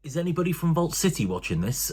Is anybody from Vault City watching this?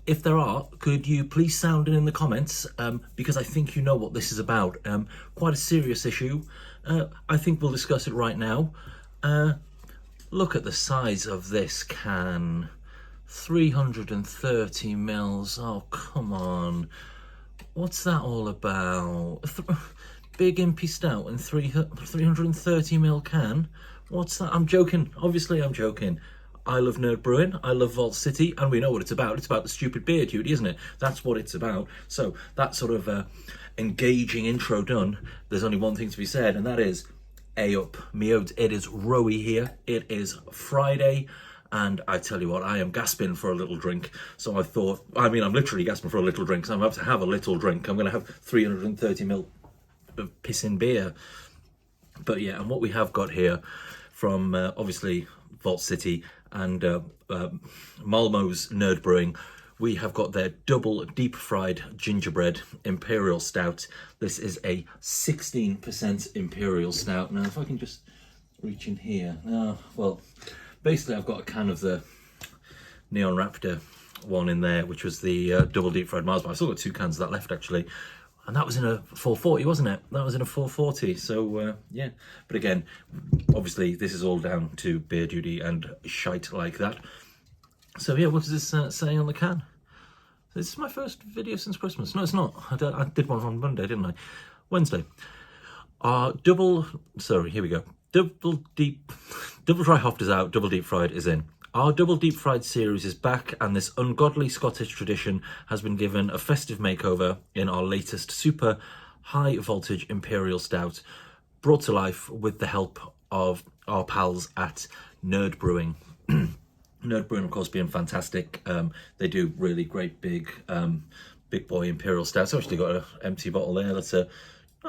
If there are, could you please sound in the comments, because I think you know what this is about. Quite a serious issue. I think we'll discuss it right now. Look at the size of this can. 330 mils. Oh, come on. What's that all about? Big Impy Stout and 330 ml can? What's that? I'm joking. Obviously, I'm joking. I love Nerd Brewing, I love Vault City, and we know what it's about. It's about the stupid beer duty, isn't it? That's what it's about. So, that sort of engaging intro done, there's only one thing to be said, and that is, A-up. Meodes, it is rowy here. It is Friday, and I tell you what, I am gasping for a little drink. So I thought, I'm literally gasping for a little drink, so I'm about to have a little drink. I'm going to have 330 ml of pissing beer. But yeah, and what we have got here from, obviously, Vault City and Malmo's Nerd Brewing, we have got their double deep fried gingerbread Imperial Stout. This is a 16% Imperial Stout. Now, if I can just reach in here. Well, basically I've got a can of the Neon Raptor one in there, which was the double deep fried Mars bar. I've still got 2 cans of that left, actually. And that was in a 440, wasn't it? That was in a 440, so yeah. But again, obviously this is all down to beer duty and shite like that. So yeah, what does this say on the can? This is my first video since Christmas. No, it's not. I did one on Monday, didn't I? Wednesday. Here we go. Double dry hopped is out, double deep fried is in. Our double deep fried series is back, and this ungodly Scottish tradition has been given a festive makeover in our latest super high voltage Imperial Stout, brought to life with the help of our pals at Nerd Brewing. Nerd Brewing, of course, being fantastic. They do really great big boy Imperial Stouts. I've actually got an empty bottle there. That's a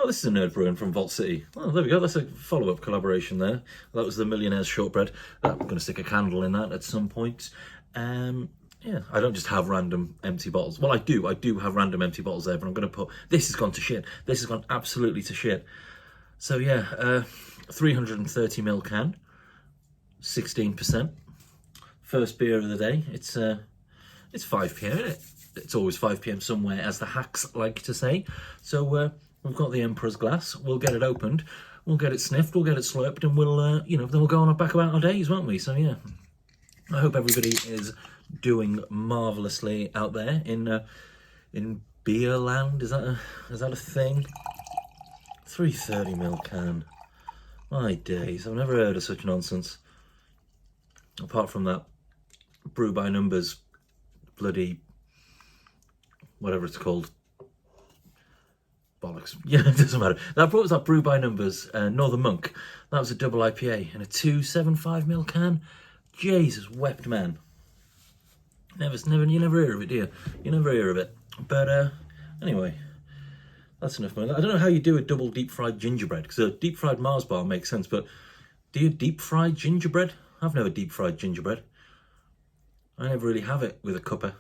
Oh, this is a Nerd Brewing from Vault City. Oh, there we go. That's a follow-up collaboration there. That was the Millionaire's Shortbread. I'm going to stick a candle in that at some point. Yeah, I don't just have random empty bottles. Well, I do. I do have random empty bottles there, but I'm going to put... This has gone to shit. This has gone absolutely to shit. So, yeah, 330 ml can. 16%. First beer of the day. It's 5 p.m, isn't it? It's always 5 p.m. somewhere, as the hacks like to say. So, we've got the Emperor's glass. We'll get it opened. We'll get it sniffed. We'll get it slurped, and we'll, then we'll go on back about our days, won't we? So yeah, I hope everybody is doing marvelously out there in beer land. Is that a thing? 330 ml can. My days, I've never heard of such nonsense. Apart from that brew by numbers, bloody whatever it's called. Bollocks. Yeah, it doesn't matter. What was that brew by numbers? Northern Monk. That was a double IPA in a 275 ml can. Jesus wept, man. You never hear of it, do you? You never hear of it. But anyway, that's enough. I don't know how you do a double deep fried gingerbread, because a deep fried Mars bar makes sense, but do you deep fry gingerbread? I've never deep fried gingerbread. I never really have it with a cuppa.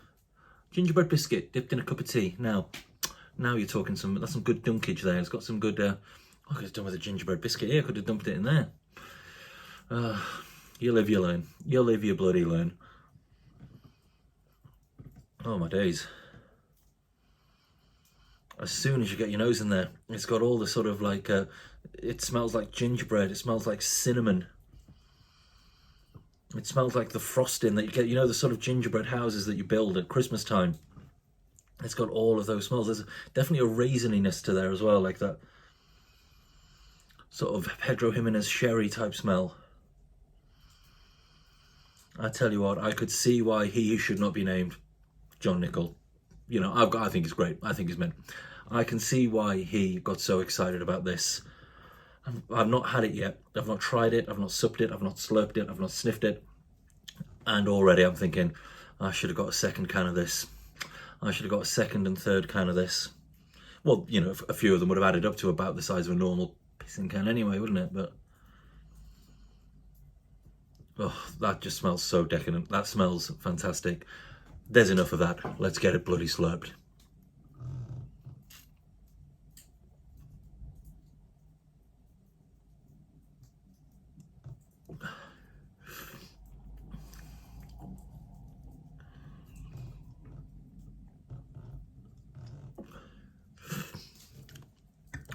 Gingerbread biscuit dipped in a cup of tea. Now you're talking that's some good dunkage there. It's got some good, I could have done with a gingerbread biscuit here. I could have dumped it in there. You live, you learn. You live, you bloody learn. Oh, my days. As soon as you get your nose in there, it's got all the sort of like, it smells like gingerbread. It smells like cinnamon. It smells like the frosting that you get, the sort of gingerbread houses that you build at Christmas time. It's got all of those smells. There's definitely a raisininess to there as well, like that sort of Pedro Jimenez sherry type smell. I tell you what, I could see why he should not be named John Nicol. I think he's great. I think he's meant. I can see why he got so excited about this. I've not had it yet. I've not tried it. I've not supped it. I've not slurped it. I've not sniffed it. And already I'm thinking, I should have got a second can of this. I should have got a second and third can of this. Well, a few of them would have added up to about the size of a normal pissing can anyway, wouldn't it? But, oh, that just smells so decadent. That smells fantastic. There's enough of that. Let's get it bloody slurped.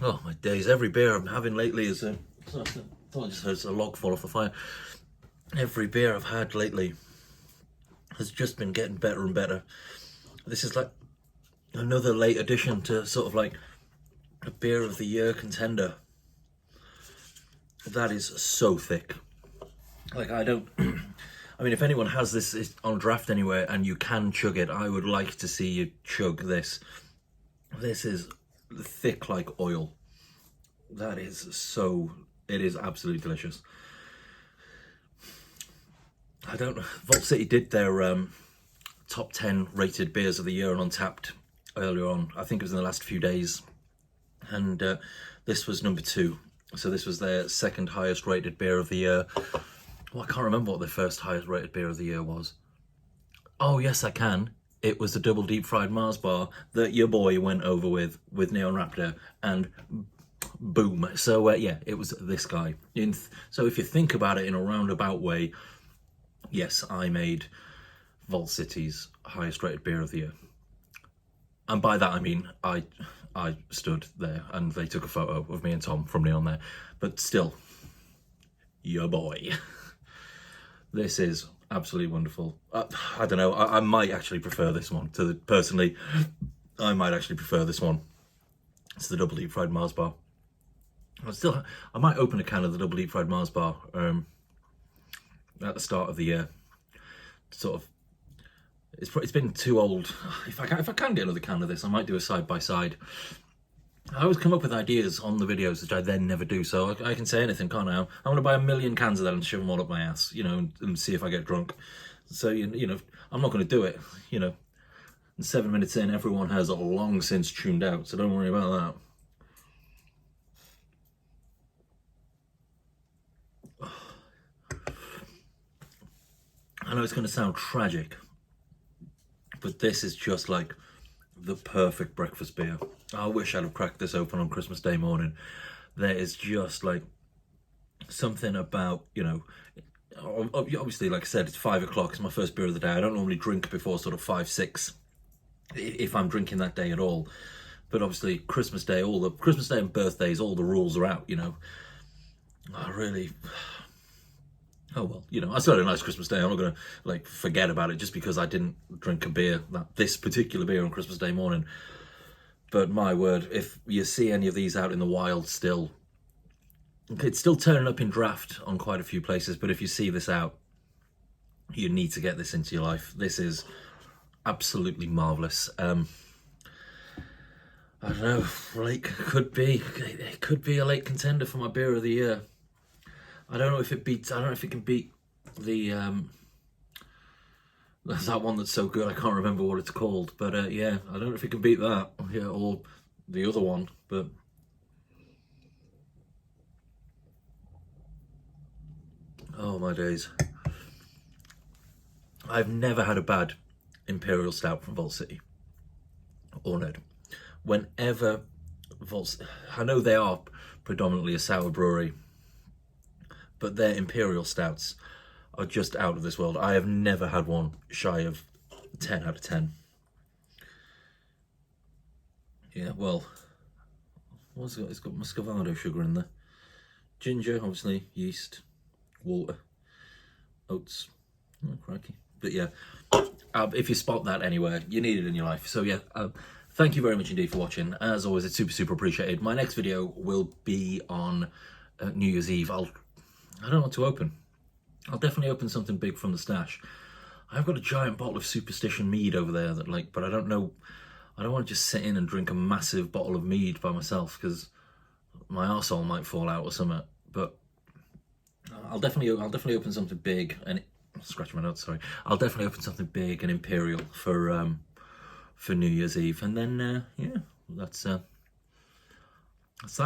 Oh my days, every beer I'm having lately is a... I thought I just heard a log fall off the fire. Every beer I've had lately has just been getting better and better. This is like another late addition to sort of like a beer of the year contender. That is so thick. Like, I don't... I mean, if anyone has this on draft anywhere and you can chug it, I would like to see you chug this. This is thick like oil. That is so... It is absolutely delicious. I don't know. Vault City did their top 10 rated beers of the year on Untappd earlier on. I think it was in the last few days. And this was number 2. So this was their second highest rated beer of the year. Well, I can't remember what their first highest rated beer of the year was. Oh, yes, I can. It was the double deep fried Mars bar that your boy went over with Neon Raptor, and boom. So yeah, it was this guy. So if you think about it in a roundabout way, yes, I made Vault City's highest rated beer of the year. And by that I mean I stood there and they took a photo of me and Tom from Neon there. But still, your boy. This is absolutely wonderful. I don't know, I might actually prefer this one personally. I might actually prefer this one. It's the double deep fried Mars bar. I might open a can of the double deep fried Mars bar at the start of the year. Sort of, it's been too old. If I can get another can of this, I might do a side by side. I always come up with ideas on the videos which I then never do, so I can say anything, can't I? I'm going to buy 1,000,000 cans of that and shove them all up my ass, you know, and see if I get drunk. So, you know, I'm not going to do it, you know. And 7 minutes in, everyone has long since tuned out, so don't worry about that. I know it's going to sound tragic, but this is just like the perfect breakfast beer. I wish I'd have cracked this open on Christmas Day morning. There is just like something about, you know, obviously, like I said, it's 5 o'clock, it's my first beer of the day. I don't normally drink before sort of 5, 6, if I'm drinking that day at all. But obviously Christmas Day, Christmas Day and birthdays, all the rules are out, you know. I really... Oh well, you know, I still had a nice Christmas Day. I'm not gonna like forget about it just because I didn't drink a beer, this particular beer on Christmas Day morning. But my word, if you see any of these out in the wild still, it's still turning up in draft on quite a few places, but if you see this out, you need to get this into your life. This is absolutely marvellous. I don't know, it could be a late contender for my beer of the year. I don't know if it can beat the there's that one that's so good I can't remember what it's called, but yeah, I don't know if it can beat that, yeah, or the other one, but oh my days. I've never had a bad Imperial Stout from Vault City or Ned. Whenever I know they are predominantly a sour brewery, but their Imperial Stouts are just out of this world. I have never had one shy of 10 out of 10. Yeah, well, what's it got? It's got muscovado sugar in there. Ginger, obviously, yeast, water, oats. Oh, crikey. But yeah, if you spot that anywhere, you need it in your life. So yeah, thank you very much indeed for watching. As always, it's super appreciated. My next video will be on New Year's Eve. I don't know what to open. I'll definitely open something big from the stash. I've got a giant bottle of Superstition mead over there but I don't know. I don't want to just sit in and drink a massive bottle of mead by myself because my arsehole might fall out or something. But I'll definitely open something big and scratch my notes. Sorry. I'll definitely open something big and Imperial for New Year's Eve, and then yeah, that's that,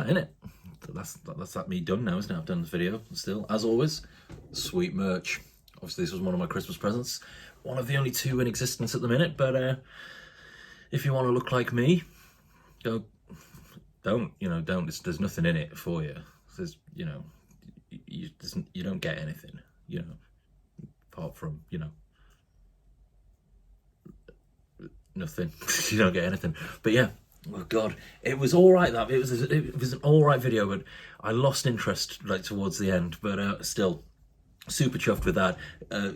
innit? That's that me done now, isn't it? I've done this video. Still, as always, sweet merch. Obviously, this was one of my Christmas presents. One of the only 2 in existence at the minute, but if you want to look like me, don't. There's nothing in it for you. There's, you don't get anything, apart from, nothing. You don't get anything. But yeah, Oh God, it was all right. It was an all right video, but I lost interest like towards the end. But still, super chuffed with that.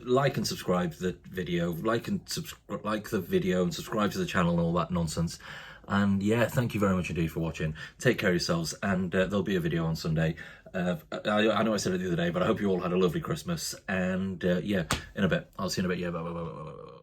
Like and subscribe to the video. Like the video and subscribe to the channel and all that nonsense. And yeah, thank you very much indeed for watching. Take care of yourselves, and there'll be a video on Sunday. I know I said it the other day, but I hope you all had a lovely Christmas. And yeah, in a bit. I'll see you in a bit. Yeah, bye.